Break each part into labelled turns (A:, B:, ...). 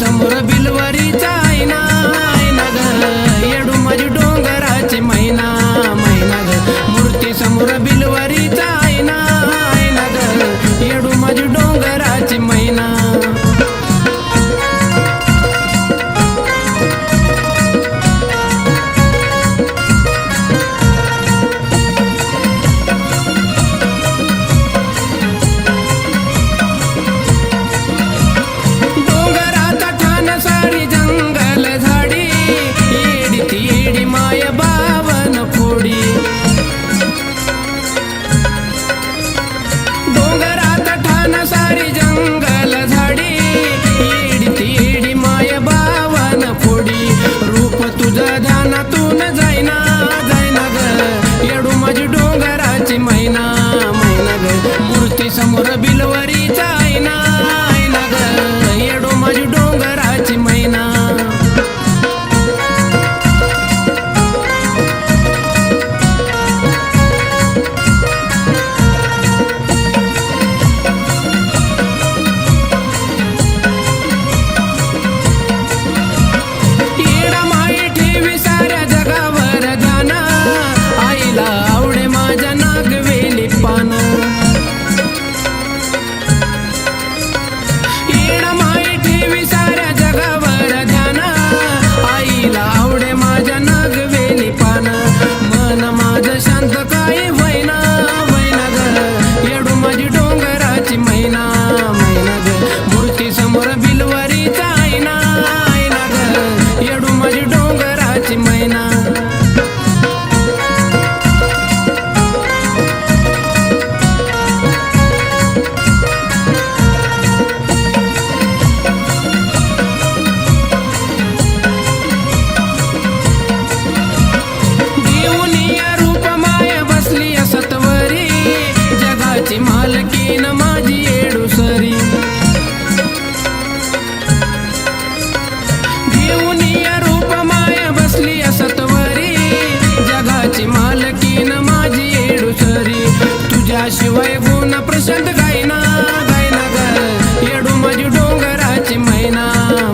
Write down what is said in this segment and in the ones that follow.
A: समोर बिलवरीचा आईना आईना ग येडू माझी डोंगराची मैना मैना ग मूर्ती समोर बिलवरीचा आईना आईना ग येडू माझी डोंगराची मैना समोर बिलवरीचा आईना आईना ग येडू माझी डोंगराची मैना येडा माई ठेवी साऱ्या जगावर ध्यान आईला आवडे माझ्या नागवेली पान शांत काय वैना वैना ग येडू माझी डोंगराची मैना मैना ग मूर्ती समोर बिलवरीचा आईना आईना ग येडू माझी डोंगराची मैना मालकीन माझी येडू सरी घेऊन या रूप माया बसली सतवरी जगाची मालकीन माझी येडू सरी तुझ्याशिवाय गुण प्रशांत गायना गायना ग येडू माझी डोंगराची मैना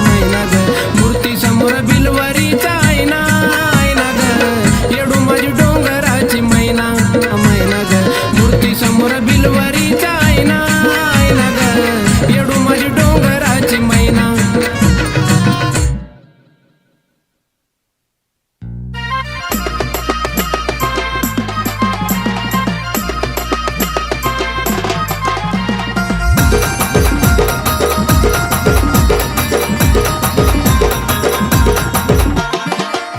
A: मैना ग मूर्ती समोर बिलवरीचा आईना आईना ग येडू माझी डोंगराची मैना मैना ग मूर्ती समोर बिलवरीचा आईना आईना ग येडू माझी डोंगराची मैना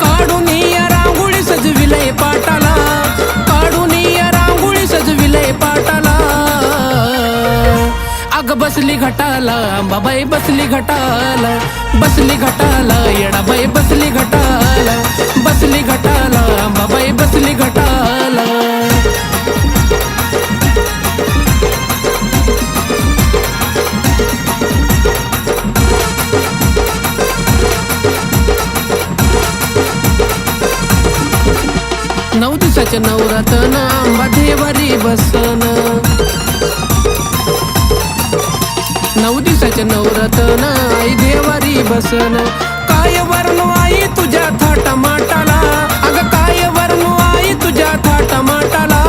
A: काढून या रांगोळी सजविलय पाटाला काढून या रांगोळी सजविलय पाटाला अग बसली घटाला अंबाबाई बसली घटाला बसली घटाला येडाबाई बसली घटाला बसली घटाला अंबाबाई बसली घटाला नऊ दिवसाच्या नवरातन अंबा देवारी बसन नऊ दिवसाच्या नवरातन आई देवारी बसन काय वर्ण आई तुझ्या थाटा माटाला अग काय वर्ण आई तुझ्या थाटा माटाला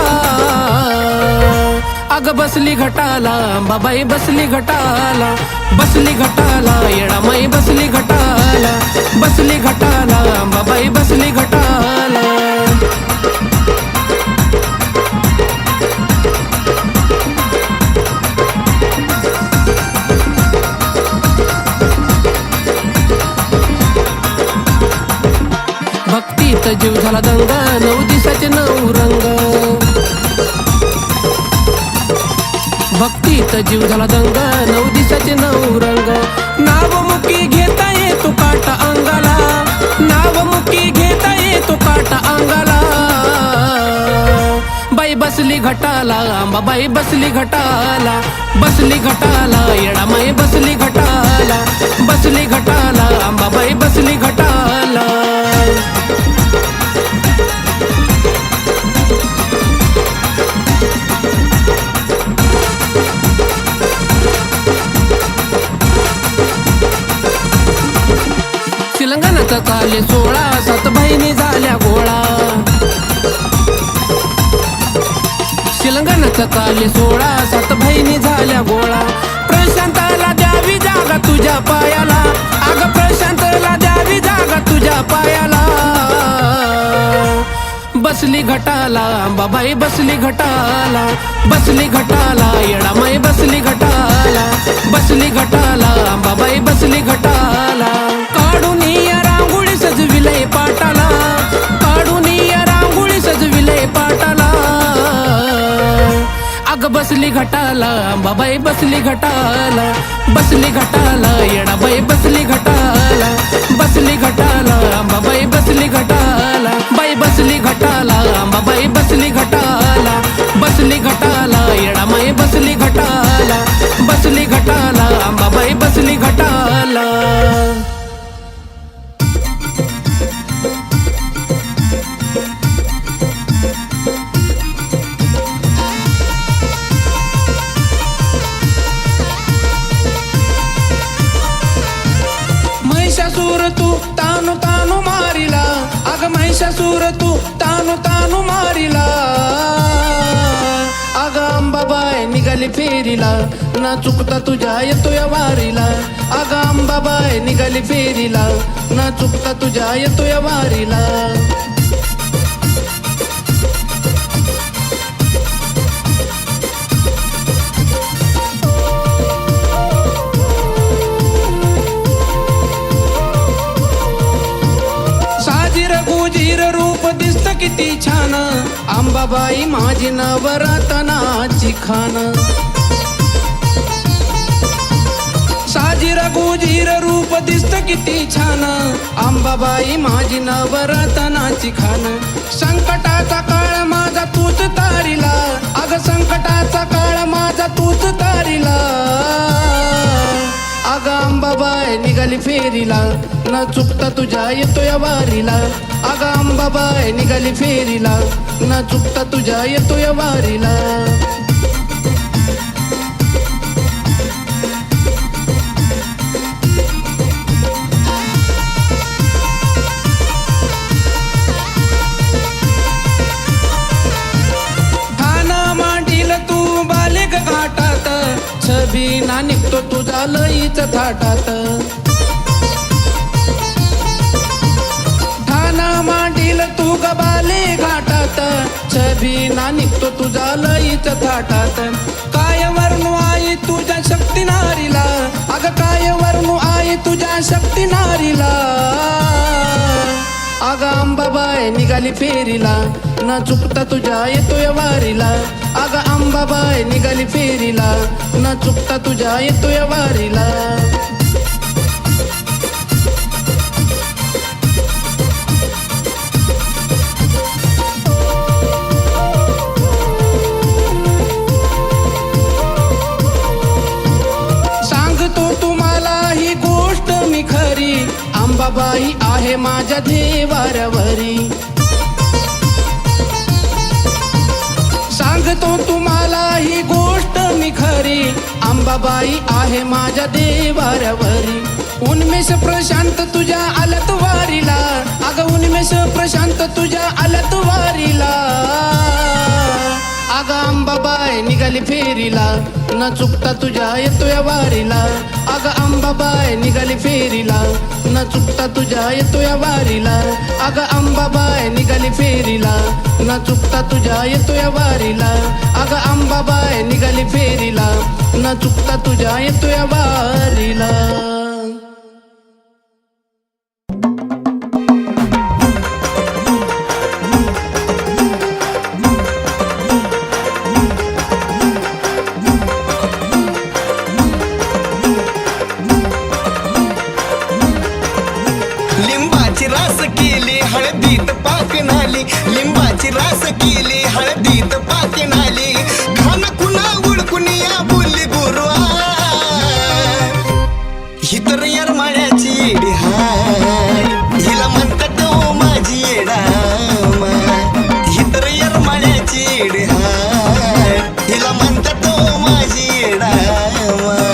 A: अग बसली घटाला अंबाबाई बसली घटाला बसली घटाला येडामाई बसली घटाला बसली घटाला अंबाबाई बसली घटाला भक्तीत जीव झाला दंगा नऊ दिवसाचे नऊ रंग भक्तीत जीव झाला दंगा नऊ दिवसाचे नऊ रंग नावमुखी घेता येतो काटा अंगाला नावमुखी घेता येतो काटा अंगाला बाई बसली घटाला अंबाबाई बसली घटाला, बसली घटाला येडामाई बसली घटाला, बसली घटाला अंबाबाई बसली घटाला. शिलंगणाचा चाले 16 सात बहिणी झाल्या गोळा, शिलंगणाचा चाले 16 सात बहिणी झाल्या गोळा. प्रशांताला द्यावी जागा तुझ्या पायाला, अग प्रशांताला द्यावी जागा तुझ्या पायाला. बसली घटाला अंबाबाई बसली घटाला, बसली घटाला येडामाई बसली घटाला, बसली घटाला अंबाबाई बसली घटाला. काढून या रांगोळी सजविलय पाटाला, काढून या रांगोळी सजविलय पाटाला. अग बसली घटाला अंबाबाई बसली घटाला, बसली घटाला येडाबाई बसली घटाला, बसली घटाला अंबाबाई बसली घटाला. बाई बसली घटाला अंबाबाई बसली घटाला, बसली घटाला येडामाई बसली घटाला, बसली घटाला अंबाबाई बसली घटाला. महिषासूर तू तानु तानु मारिला, अग महिषासूर तू तानु तानु मारिला. अग अंबाबाई निघाली फेरीला, ना चुकता तुझ्या येतोय वारीला. अग अंबाबाई निघाली फेरीला, ना चुकता तुझ्या येतोय वारीला. गुजीर रूप दिसत किती छान, अंबाबाई माझी नवरत्नाची खान. साजीर गुजीर रूप दिसत किती छान, अंबाबाई माझी नवरत्नाची खान. संकटाचा काळ माझा तूच तारिला, अग संकटाचा काळ माझा तूच तारिला. अग अंबाबाई निघाली फेरीला, न चुकता तुझ्या येतोय वारीला. अग अंबाबाई निघाली फेरीला, न चुकता तुझ्या येतोय वारीला. ठाणा मांडील तू बालेग घाटात, छबीना निघतो तुझा लईच थाटात. ठाणा मांडील तू गबाले घाटात, छबीना निघतो तुझा लईच थाटात. काय वर्णू आई तुझ्या शक्ती नारीला, अग काय वर्णू आई तुझ्या शक्ती नारीला. अग अंबाबाई निघाली फेरीला, न चुकता तुझ्या येतोय वारीला. अग अंबाबाई निघाली फेरीला, न चुकता तुझ्या येतोय वारीला. सांगतो तुम्हाला ही गोष्ट मी खरी, अंबाबाई आहे माझ्या देवाऱ्यावरी. सांगतो तुम्हाला ही गोष्ट मी खरी, अंबाबाई आहे माझ्या देवाऱ्यावरी. उन्मेष प्रशांत तुझ्या आलत वारीला, अग उन्मेष प्रशांत तुझ्या आलत वारीला. अग अंबाबाई निघाली फेरीला, न चुकता तुझ्या येतोय वारीला. अग अंबाबाई निघाली फेरीला, न चुकता तुझ्या येतोय वारीला. अग अंबाबाई निघाली फेरीला, न चुकता तुझ्या येतोय वारीला. अग अंबाबाई निघाली फेरीला, न चुकता तुझ्या येतोय वारीला.
B: लिंबाची रास केली हळदीत पाक नाली, लिंबाची रास केली हळदीत पाक नाली, खान कुणा ओळखून या बोलली गुरुआ, ही तर येरमाळ्याची येडी हाय, हिला म्हणतात ओ माझी येडा माय, ही तर येरमाळ्याची येडी हाय, हिला म्हणतात ओ माझी येडा माय.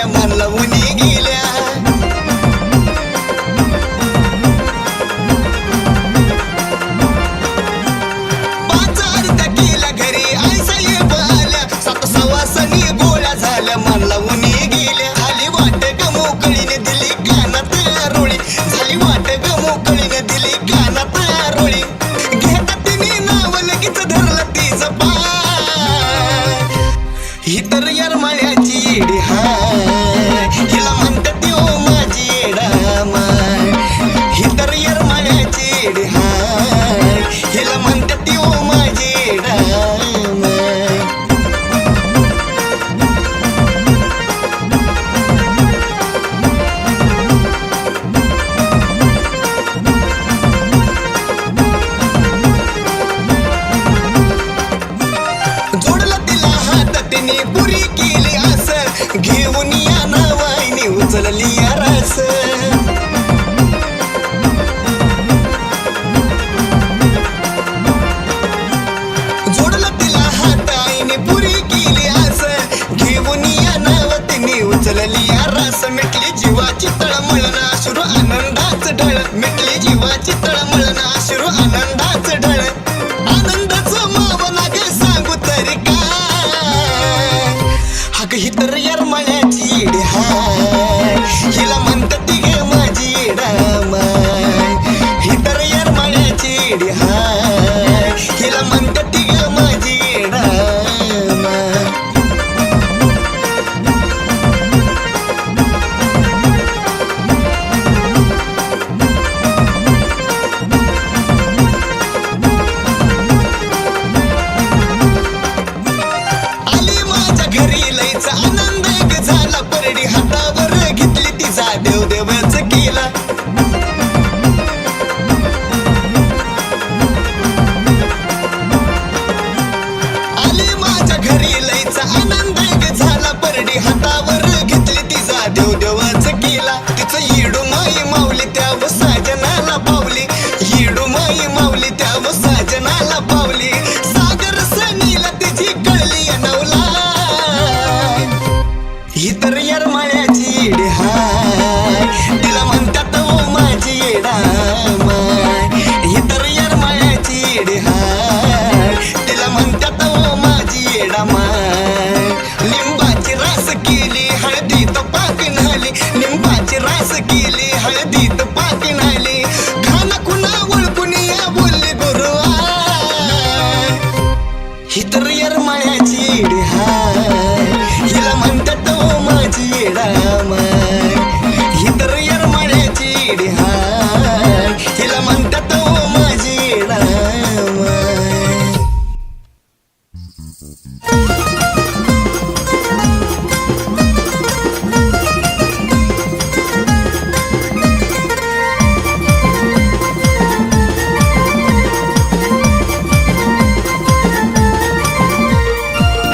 B: मनला उनी गेल्या, पाच आरत्या केल्या घरी आई साहेब आल्या, 7 सवासनी गोळ्या झाल्या मनला उनी गेल्या. झाली वाट ग मोकळीने दिली कानात रोळी, झाली वाट ग मोकळीने दिली कानात रोळी, घेता तिने नाव लगेच धरलं तिचं पाय, ही तर येरमाळ्याची येडी हाय, हिला म्हणतात ओ माझी येडा माय, ही तर येरमाळ्याची येडी हाय, हिला म्हणतात ओ माझी येडा माय. जोडला तिला हात तिने पुरी केली असं, घेऊन या नावाईने उचलली या रस, जोडला तिला हात आईने पुरी केली असं, घेऊन या नाव तिने उचलली या रस, मिटली जीवाची तळमळण अश्रू आनंदाच ढळ, मिटली जीवाची तळमळण अश्रू आनंदाच ढळ, आनंदाचं मावना गे सांगू तरी काय, अग ही तर येरमाळ्याची येडी हाय, हिला म्हणतात गे माझी येडा माय, ही तर येरमाळ्याची येडी हाय, हिला म्हणतात गे माझी येडा माय. आली माझ्या घरी लईचा आनंद ग झाला, परडी हातावर घेतली तिचा देव देवच केला, आली माझ्या घरी लईचा आनंद ग झाला, परडी हातावर घेतली तिचा देव देवच केला, तिचं येडू माई माऊली त्याव साजनाला पावली, येडू माई माऊली त्याव साजनाला पावली, सागर सनीला तिची कळली नवला, ही तर येरमाळ्याची येडी हाय, तिला म्हणतात ओ माझी येडा माय, ही तर येरमाळ्याची येडी हाय, तिला म्हणतात ओ माझी येडा माय. लिंबाची रास केली हळदीत पाक नाली, लिंबाची रास केली हळदीत पाक नाली, खान कुणा ओळखून या बोलली गुरुआ, ही तर येरमाळ्याची येडी हाय, हिला म्हणतात ओ माझी येडा माय, ही तर येरमाळ्याची येडी हाय, हिला म्हणतात ओ माझी येडा माय.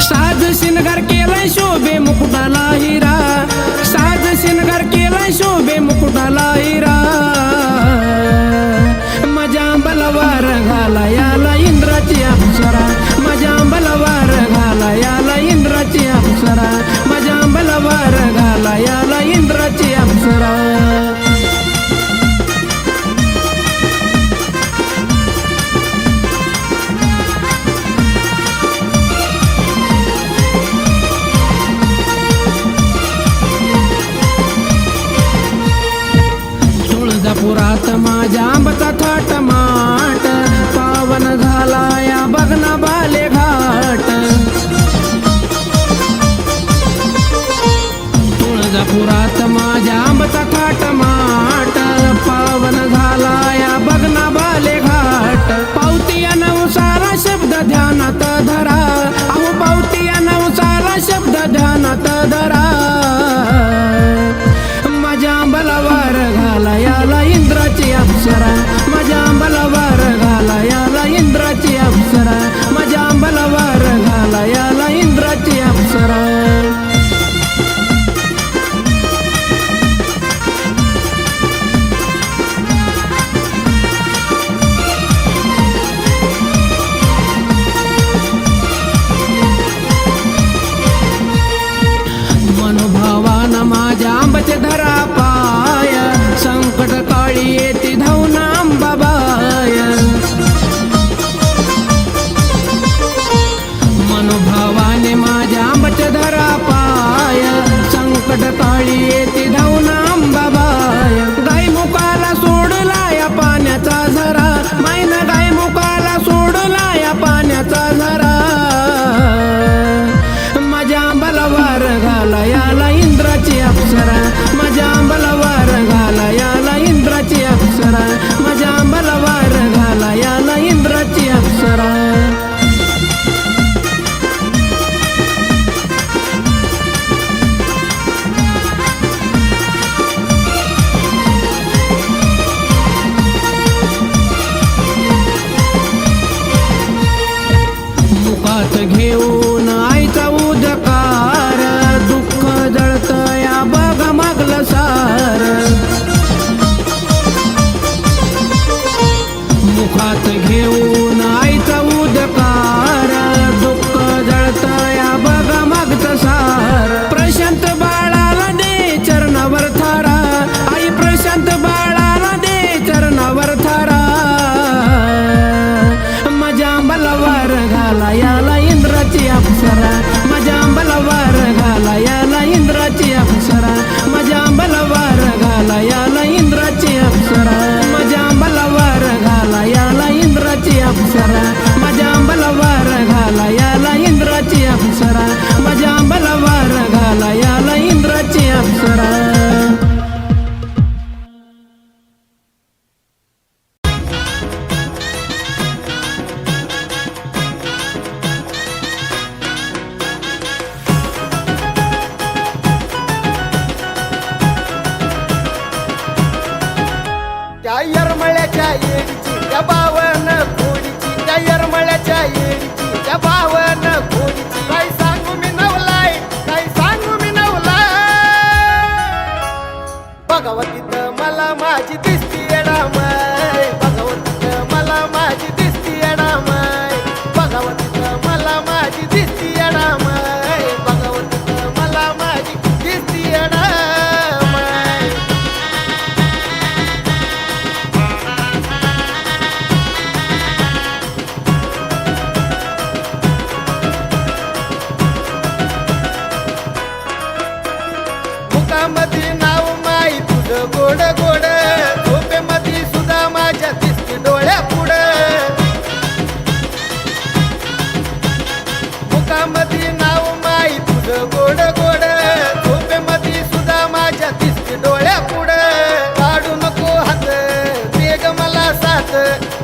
A: साज शिनगार केलाय शोभे मुकुटाला हिरा, साज शिनगार केलाय शोभे मुकुटाला हिरा, माझ्या बलवार घाला याला इंद्राची अप्सरा, माझ्या बलवार घाला याला इंद्राची अप्सरा, माझ्या बलवार घाला याला इंद्राची अप्सरा. तुळजापुरात माझ्या आंबचा थाटमाट, पावन झाला या बघना बाले घाट, तुळजापुरात ध्यानात धरा, अहो पावती या नवसाला शब्द ध्यानात धरा. माझ्या बलवार घाला याला इंद्राची अप्सरा, माझ्या बलवार घाला याला इंद्राची अप्सरा, माझ्या बलवार घाला याला इंद्राची अप्सरा. मनोभावान माझ्या आंबाचे धरा पाय, संकट काळी येते धावून अंबाबाय. मनोभावाने माझ्या आंबाचे धरा पाय, संकट काळी येते धावून अंबाबाय. गाय मुकाला सोडला या पाण्याचा झरा, मैन गाय मुकाला सोडला या पाण्याचा झरा. माझ्या बलवार घाला याला इंद्राची अप्सरा, माझ्या बलवार घाला याला इंद्राची अप्सरा, माझ्या बलवार घाला याला इंद्राची अप्सरा. मुखात घेऊन आईचा उदकार, दुःख जळत या बघा मागलं सार. मुखात घेऊन आईचा उदकार, दुःख जळत या बघा मागचं सार. प्रशांत बाळाला दे चरणावर थारा, आई प्रशांत बाळाला दे चरणावर थारा. माझ्या बलवार घाला याला इंद्राची अप्सरा, माझ्या बलवार घाला याला इंद्राची अप्सरा, माझ्या बलवार घाला याला इंद्राची अप्सरा, माझ्या बलवार घाला याला इंद्राची अप्सरा, माझ्या बलवार घाला याला इंद्राची अप्सरा, माझ्या बलवार घाला याला इंद्राची अप्सरा.
C: त्या यरमळ्याच्या येडीची त्या बावन खोडीची, त्या यरमळ्याच्या येडीची त्या बावन खोडीची. काय सांगू मी नवलाय, काय सांगू मी नवलाय. भगवतीत मला माझी दिसती येडामाय, भगवतीत मला माझी दिसती येडामाय, भगवतीत मला माझी दिसती येडामाय, भगवतीत मला माझी दिसती येडामाय. मुखामध्ये नाव माई तुझं गोड गोड, झोपेमध्ये सुद्धा माझ्या दिसती डोळ्या पुढं. मुखामध्ये नाव माई तुझं गोड गोड, झोपेमध्ये सुद्धा माझ्या दिसती डोळ्या पुढं. काढू नको हात दे ग मला साथ,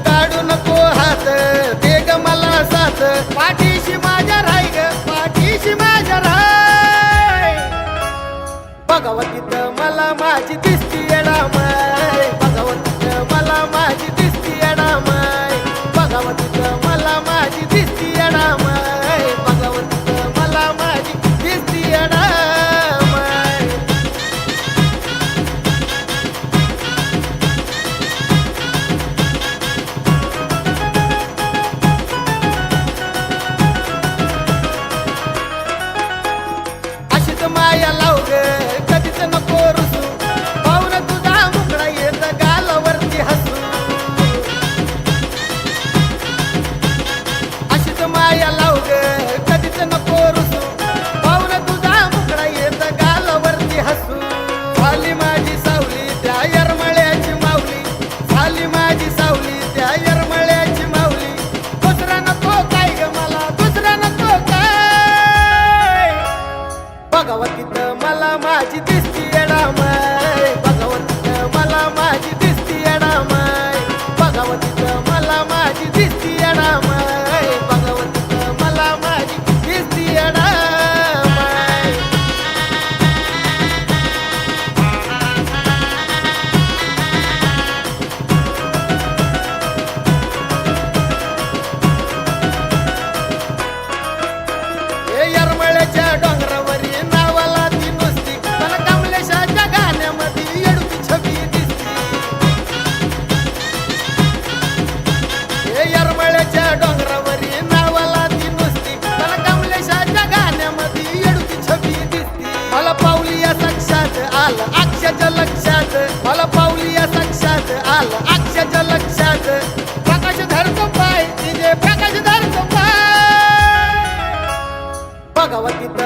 C: काढू नको हात दे ग मला साथ. पाठीशी माझ्या राय ग, पाठीशी माझ्या राय. भगवतीत मला माझी दिसती येडामाय, भगवतीत मला माझी दिसती येडामाय, भगवतीत मला माझी दिसती येडामाय, भगवतीत मला माझी दिसती येडामाय. अशीच माया लाव ग, कधीच नको रुसू, पाहुणा तुझा मुकडा येत गालावरती हसू. अशीच माया लाव ग, कधीच नको रुसू, पाहुणा तुझा मुकडा येत गालावरती हसू. झाली माझी सावली त्या यरमळ्याची माऊली, झाली माझी सावली त्या यरमळ्याची माऊली. दुसरा नको काय ग मला, दुसरा नको काय. भगवतीत मला माझी दिसती येडामाय, भगवतीत मला माझी दिसती येडामाय, भगवतीत मला माझी दिसती येडामाय, भगवतीत गावात